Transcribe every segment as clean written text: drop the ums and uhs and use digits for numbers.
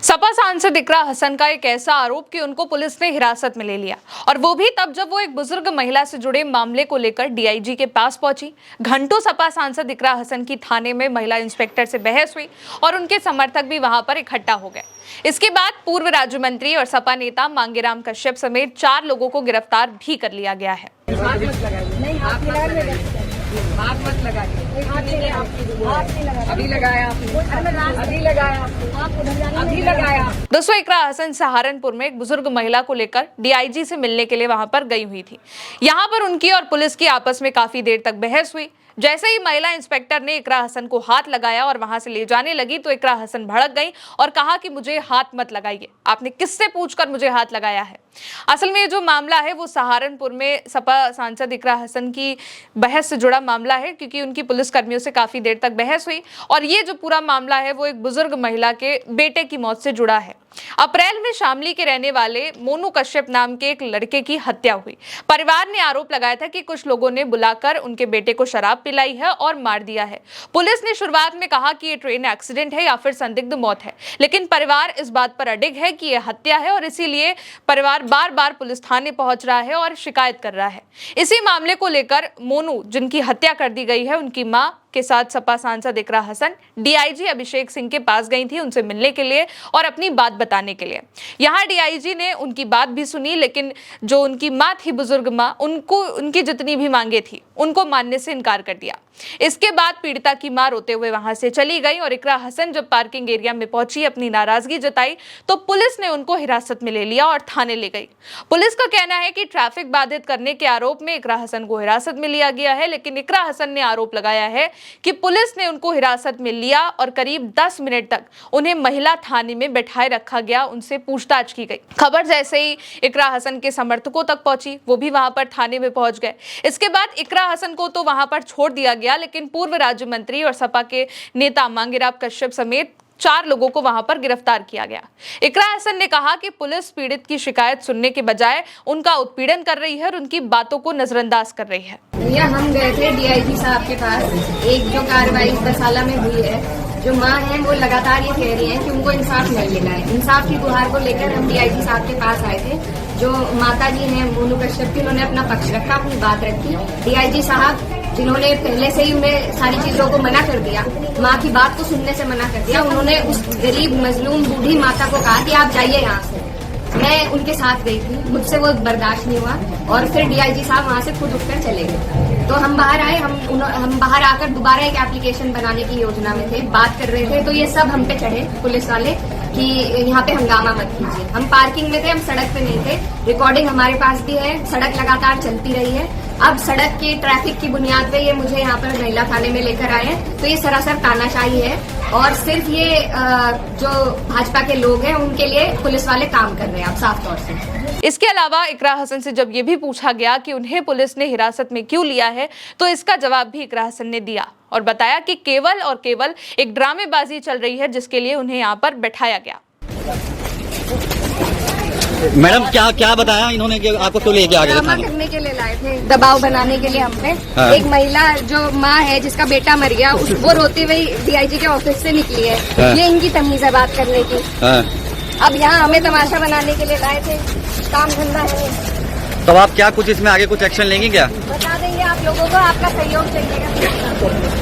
सपा सांसद इकरा हसन का एक ऐसा आरोप कि उनको पुलिस ने हिरासत में ले लिया, और वो भी तब जब वो एक बुजुर्ग महिला से जुड़े मामले को लेकर डीआईजी के पास पहुंची। घंटों सपा सांसद इकरा हसन की थाने में महिला इंस्पेक्टर से बहस हुई और उनके समर्थक भी वहां पर इकट्ठा हो गए। इसके बाद पूर्व राज्य मंत्री और सपा नेता मांगेराम कश्यप समेत 4 लोगों को गिरफ्तार भी कर लिया गया है। दोस्तों, इकरा हसन सहारनपुर में एक बुजुर्ग महिला को लेकर डीआईजी से मिलने के लिए वहां पर गई हुई थी। यहां पर उनकी और पुलिस की आपस में काफी देर तक बहस हुई। जैसे ही महिला इंस्पेक्टर ने इकरा हसन को हाथ लगाया और वहां से ले जाने लगी तो इकरा हसन भड़क गई और कहा कि मुझे हाथ मत लगाइए, आपने किससे पूछकर मुझे हाथ लगाया है। असल में जो मामला है वो सहारनपुर में सपा सांसद इकरा हसन की बहस से जुड़ा मामला है, क्योंकि उनकी पुलिस कर्मियों से काफी देर तक बहस हुई और ये जो पूरा मामला है वो एक बुजुर्ग महिला के बेटे की मौत से जुड़ा है। अप्रैल में शामली के रहने वाले मोनू कश्यप नाम के एक लड़के की हत्या हुई। परिवार ने आरोप लगाया था कि कुछ लोगों ने बुलाकर उनके बेटे को शराब पिलाई है और मार दिया है। पुलिस ने शुरुआत में कहा कि ये ट्रेन एक्सीडेंट है या फिर संदिग्ध मौत है, लेकिन परिवार इस बात पर अडिग है कि यह हत्या है और इसीलिए परिवार बार बार पुलिस थाने पहुंच रहा है और शिकायत कर रहा है। इसी मामले को लेकर मोनू, जिनकी हत्या कर दी गई है, उनकी मां के साथ सपा सांसद इकरा हसन डीआईजी अभिषेक सिंह के पास गई थी उनसे मिलने के लिए और अपनी बात बताने के लिए। यहां डीआईजी ने उनकी बात भी सुनी, लेकिन जो उनकी मां थी, बुजुर्ग मां, उनको उनकी जितनी भी मांगे थी उनको मानने से इनकार कर दिया। इसके बाद पीड़िता की मां रोते हुए वहां से चली गई और इकरा हसन जब पार्किंग एरिया में पहुंची, अपनी नाराजगी जताई तो पुलिस ने उनको हिरासत में ले लिया और थाने ले गई। पुलिस का कहना है कि ट्रैफिक बाधित करने के आरोप में इकरा हसन को हिरासत में लिया गया है, लेकिन इकरा हसन ने आरोप लगाया है कि पुलिस ने उनको हिरासत में लिया और करीब 10 मिनट तक उन्हें महिला थाने में बैठाए रखा गया, उनसे पूछताछ की गई। खबर जैसे ही इकरा हसन के समर्थकों तक पहुंची, वो भी वहां पर थाने में पहुंच गए। इसके बाद इकरा हसन को तो वहां पर छोड़ दिया गया, लेकिन पूर्व राज्य मंत्री और सपा के नेता मांगेराम कश्यप समेत 4 लोगों को वहां पर गिरफ्तार किया गया। इकरा हसन ने कहा कि पुलिस पीड़ित की शिकायत सुनने के बजाय उनका उत्पीड़न कर रही है और उनकी बातों को नजरअंदाज कर रही है। भैया, हम गए थे डीआईजी साहब के पास। एक जो कार्रवाई बरसाला में हुई है, जो माँ है वो लगातार ये कह रही है कि उनको इंसाफ नहीं मिला है। इंसाफ की गुहार को लेकर हम डीआईजी साहब के पास आए थे। जो माता जी हैं मोनू कश्यप की, उन्होंने अपना पक्ष रखा, अपनी बात रखी। डीआईजी साहब, जिन्होंने पहले से ही उन्हें सारी चीजों को मना कर दिया, माँ की बात को सुनने से मना कर दिया, उन्होंने उस गरीब मजलूम बूढ़ी माता को कहा कि आप जाइए यहाँ से। मैं उनके साथ गई थी, मुझसे वो बर्दाश्त नहीं हुआ और फिर डीआईजी साहब वहाँ से खुद उठकर चले गए। तो हम बाहर आए, हम बाहर आकर दोबारा एक एप्लीकेशन बनाने की योजना में थे, बात कर रहे थे, तो ये सब हम पे चढ़े पुलिस वाले कि यहाँ पे हंगामा मत कीजिए। हम पार्किंग में थे, हम सड़क पे नहीं थे। रिकॉर्डिंग हमारे पास भी है, सड़क लगातार चलती रही है। अब सड़क की ट्रैफिक की बुनियाद पे ये मुझे यहाँ पर महिला थाने में लेकर आए हैं, तो ये सरासर तानाशाही है और सिर्फ ये जो भाजपा के लोग हैं उनके लिए पुलिस वाले काम कर रहे हैं, आप साफ तौर से। इसके अलावा इकरा हसन से जब ये भी पूछा गया कि उन्हें पुलिस ने हिरासत में क्यों लिया है, तो इसका जवाब भी इकरा हसन ने दिया और बताया कि केवल और केवल एक ड्रामेबाजी चल रही है जिसके लिए उन्हें यहाँ पर बैठाया गया। मैडम, क्या बताया इन्होंने कि आपको क्यों लेके आ गए? ड्रामा करने के लिए लाए थे, दबाव बनाने के लिए हम पे। हाँ। एक महिला जो माँ है जिसका बेटा मर गया, वो रोती हुई डीआईजी के ऑफिस से निकली है। हाँ। ये इनकी तमीज है बात करने की। हाँ। अब यहाँ हमें तमाशा बनाने के लिए लाए थे, काम धंधा है। तो आप क्या कुछ इसमें आगे कुछ एक्शन लेंगे? क्या बता देंगे आप लोगों को, आपका सहयोग चाहिएगा।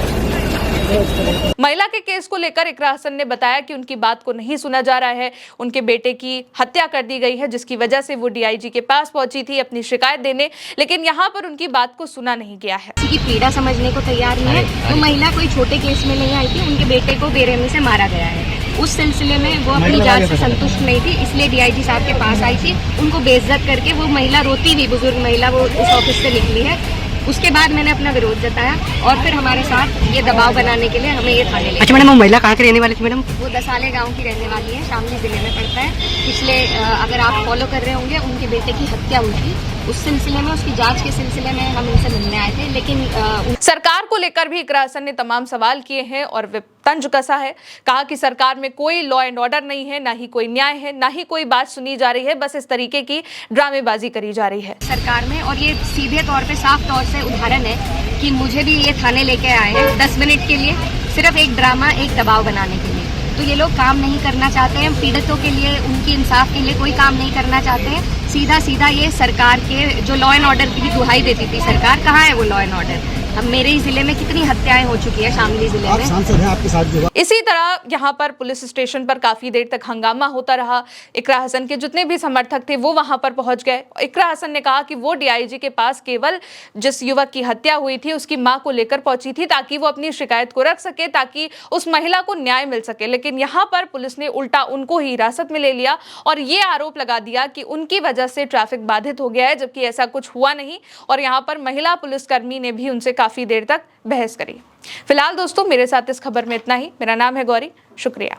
महिला के केस को लेकर इकरा हसन ने बताया कि उनकी बात को नहीं सुना जा रहा है। उनके बेटे की हत्या कर दी गई है, जिसकी वजह से वो डीआईजी के पास पहुंची थी अपनी शिकायत देने, लेकिन यहाँ पर उनकी बात को सुना नहीं गया है। किसी की पीड़ा समझने को तैयार नहीं है। तो महिला कोई छोटे केस में नहीं आई थी, उनके बेटे को बेरहमी से मारा गया है। उस सिलसिले में वो अपनी जांच से संतुष्ट नहीं थी, इसलिए डीआईजी साहब के पास आई थी। उनको बेइज्जत करके वो महिला रोती हुई बुजुर्ग महिला वो उस ऑफिस से निकली है। उसके बाद मैंने अपना विरोध जताया और फिर हमारे साथ ये दबाव बनाने के लिए हमें ये थाने ले। अच्छा मैडम, वो महिला कहाँ की रहने वाली थी मैडम? वो दसाले गांव की रहने वाली है, शामली जिले में पड़ता है। पिछले अगर आप फॉलो कर रहे होंगे, उनके बेटे की हत्या हुई थी, उस सिलसिले में, उसकी जांच के सिलसिले में हम इनसे मिलने आए थे। लेकिन सरकार को लेकर भी इकरा हसन ने तमाम सवाल किए हैं और तंज कसा है। कहा कि सरकार में कोई लॉ एंड ऑर्डर नहीं है, ना ही कोई न्याय है, ना ही कोई बात सुनी जा रही है, बस इस तरीके की ड्रामेबाजी करी जा रही है सरकार में। और ये सीधे तौर पे, साफ तौर से उदाहरण है कि मुझे भी ये थाने लेके आए हैं 10 मिनट के लिए, सिर्फ एक ड्रामा, एक दबाव बनाने के लिए। तो ये लोग काम नहीं करना चाहते हैं, पीड़ितों के लिए, उनकी इंसाफ के लिए कोई काम नहीं करना चाहते हैं। सीधा सीधा ये सरकार के जो लॉ एंड ऑर्डर की दुहाई देती थी सरकार, कहाँ है वो लॉ एंड ऑर्डर? अब मेरे ही जिले में कितनी हत्याएं हो चुकी है, शामली जिले में। सांसद हैं आपके साथ जो इसी तरह यहाँ पर पुलिस स्टेशन पर काफी देर तक हंगामा होता रहा। इकरा हसन के जितने भी समर्थक थे वो वहां पर पहुंच गए। इकरा हसन ने कहा कि वो डीआईजी के पास केवल जिस युवक की हत्या हुई थी उसकी मां को लेकर पहुंची थी, ताकि वो अपनी शिकायत को रख सके, ताकि उस महिला को न्याय मिल सके। लेकिन यहाँ पर पुलिस ने उल्टा उनको ही हिरासत में ले लिया और ये आरोप लगा दिया कि उनकी वजह से ट्रैफिक बाधित हो गया है, जबकि ऐसा कुछ हुआ नहीं। और यहाँ पर महिला पुलिसकर्मी ने भी उनसे काफी देर तक बहस करी। फिलहाल दोस्तों, मेरे साथ इस खबर में इतना ही। मेरा नाम है गौरी, शुक्रिया।